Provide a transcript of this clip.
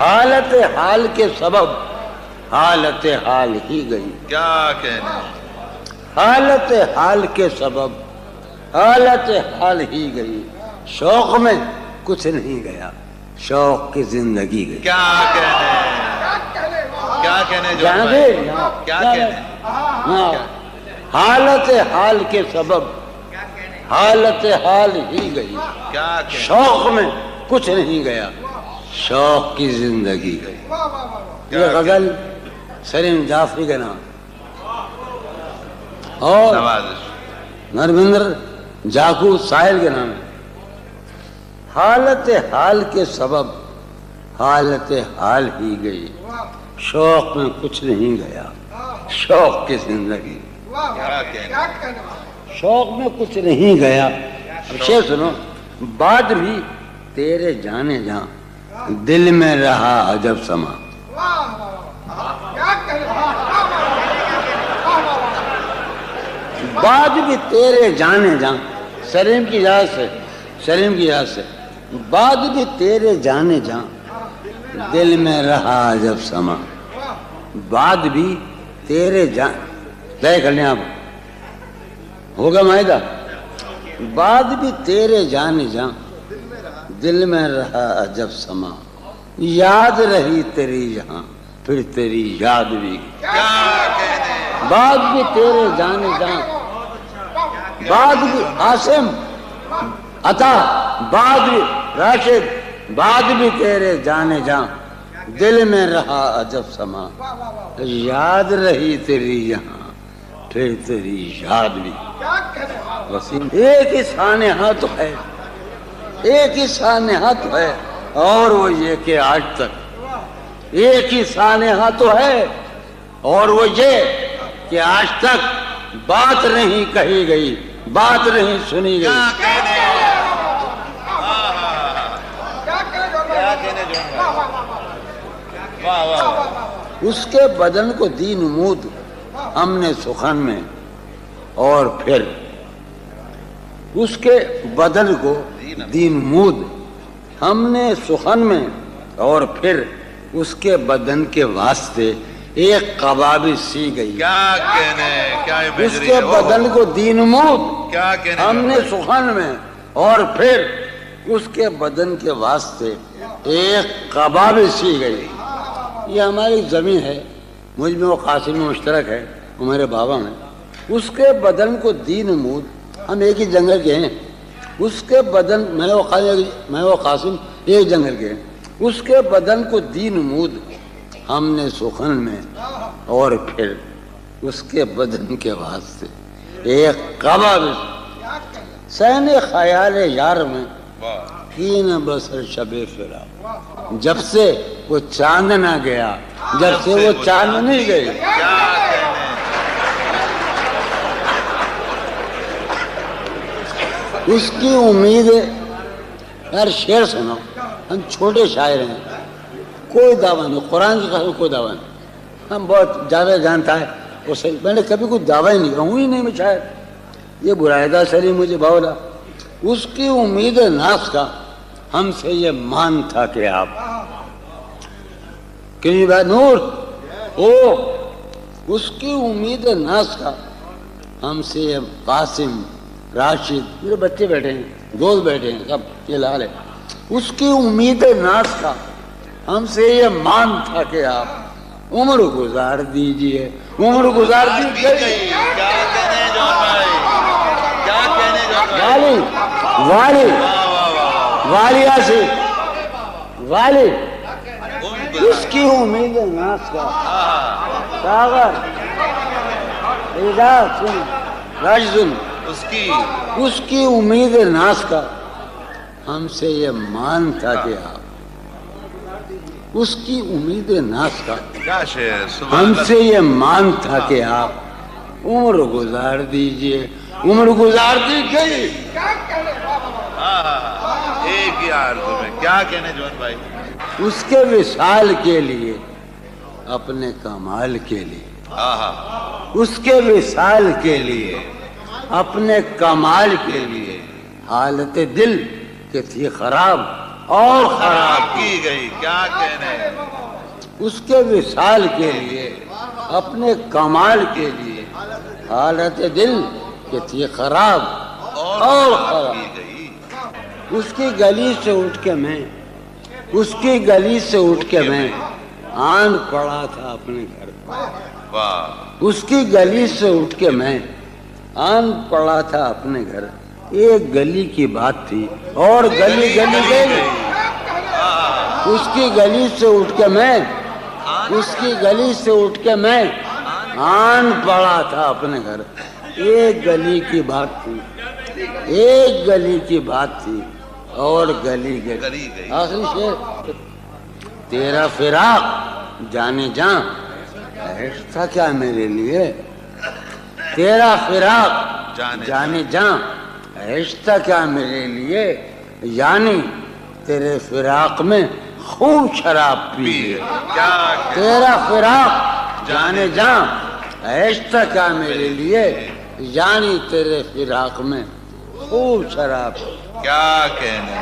حالت حال کے سبب حالت حال ہی گئی. کیا کہنے. حالت حال کے سبب حالت حال ہی گئی. شوق میں کچھ نہیں گیا، شوق کی زندگی گئی. کیا کہنے. کیا کہنے جون بھائی. کیا کہنے. حالت حال کے سبب حالت حال ہی گئی. کیا کہنے. شوق میں کچھ نہیں گیا، شوق کی زندگی گئی. یہ غزل سلیم جعفری کے نام اور نرمندر جاکو ساحل کے نام. حالت حال کے سبب حالت حال ہی گئی، شوق میں کچھ نہیں گیا، شوق کی زندگی. شوق میں کچھ نہیں گیا. شعر سنو. بعد بھی تیرے جانے جاں دل میں رہا عجب سما. بعد بھی تیرے جانے جاں سلیم کی اجازت سے، سلیم کی اجازت سے. بعد بھی تیرے جانے جاں دل میں رہا عجب سما. بعد بھی تیرے جان لے کر لیں آپ ہوگا معاہدہ. بعد بھی تیرے جانے جاں دل میں رہا عجب سما. یاد رہی تیری یہاں پھر تیری یاد بھی. بعد بھی تیرے جانے جاں بعد بھی عاصم عطا بعد بھی راشد بعد بھی تیرے جانے جاں دل میں رہا عجب سما. یاد رہی تیری یہاں پھر تیری یاد بھی. وسیم ایک ہی سانحہ تو ہے، ایک ہی سانحہ تو ہے، اور وہ یہ کہ آج تک ایک ہی سانحہ تو ہے، اور وہ یہ کہ آج تک بات نہیں کہی گئی، بات نہیں سنی گئی. اس کے بدن کو دی نمود ہم نے سخن میں، اور پھر اس کے بدن کو دی نمود ہم نے سخن میں، اور پھر اس کے بدن کے واسطے ایک قبابی سی گئی. کیا کہنے. کیا اس کے بدن کو دی نمود ہم نے سخن میں، اور پھر اس کے بدن کے واسطے ایک قبابی سی گئی. یہ ہماری زمین ہے، مجھ میں وہ قاسم مشترک ہے، وہ میرے بابا میں. اس کے بدن کو دی نمود، ہم ایک ہی جنگل کے ہیں. اس کے بدن میں وہ قاسم ایک جنگل کے ہیں. اس کے بدن کو دی نمود ہم نے سخن میں، اور پھر اس کے بدن کے واسطے ایک قبابی. سین خیال یار میں کین بسر شب فراق. جب سے وہ چاند نہ گیا، جب سے وہ چاند نہیں گئی. اس کی امید ہے. یار شعر سنو، ہم چھوٹے شاعر ہیں، کوئی دعویٰ نہیں، قرآن کی قسم کوئی دعویٰ نہیں. ہم بہت زیادہ جانتا ہے اسے، میں نے کبھی کوئی دعویٰ ہی نہیں، ہوں ہی نہیں میں شاعر. یہ برائدہ سلیم مجھے باولا. اس کی امید ناس کا ہم سے یہ مان تھا کہ آپ کہ نور او. اس کی امید ناس کا ہم سے یہ قاسم راشد، میرے بچے بیٹھے ہیں، دوست بیٹھے ہیں، سب یہ لال ہے. اس کی امید ناز کا ہم سے یہ مان تھا کہ آپ عمر گزار دیجئے، عمر گزار دیجئے. والی والی والی آصف والی. اس کی امید ناز کا ساغر اعجاز سن راجزن. اس کی امید ناس کا ہم سے یہ مان تھا کہ آپ اس کی امید ناس کا ہم سے یہ مان تھا کہ آپ عمر گزار دیجئے، عمر گزار دیجئے. ایک ہی عرض میں کیا کہنے جون بھائی. اس کے وصال کے لیے، اپنے کمال کے لیے، اس کے وصال کے لیے، اپنے کمال کے لیے حالت دل کہ تھی خراب اور خراب کی گئی، کیا کہنے، اس کے وصال کے لیے، اپنے کمال کے لیے حالت دل کہ تھی خراب اور خراب کی گئی، اس کی گلی سے اٹھ کے میں، اس کی گلی سے اٹھ کے میں آن پڑا تھا اپنے گھر، واہ، اس کی گلی سے اٹھ کے میں آن پڑا تھا اپنے گھر۔ ایک گلی کی بات تھی اور گلی گلی گئی، اس کی گلی سے اٹھ کے میں، اس کی گلی سے اٹھ کے میں آن پڑا تھا اپنے گھر۔ ایک گلی کی بات تھی، ایک گلی کی بات تھی اور گلی گلی گئی، آخری شعر، تیرا فراق جانے جاں عشق تھا کیا میرے لیے، تیرا فراق جانے جاں عشق تھا کیا میرے لیے، یعنی تیرے فراق میں خوب شراب پی ہے، کیا تیرا فراق جانے جاں عشق تھا کیا میرے لیے، یعنی تیرے فراق میں خوب شراب، کیا کہنے،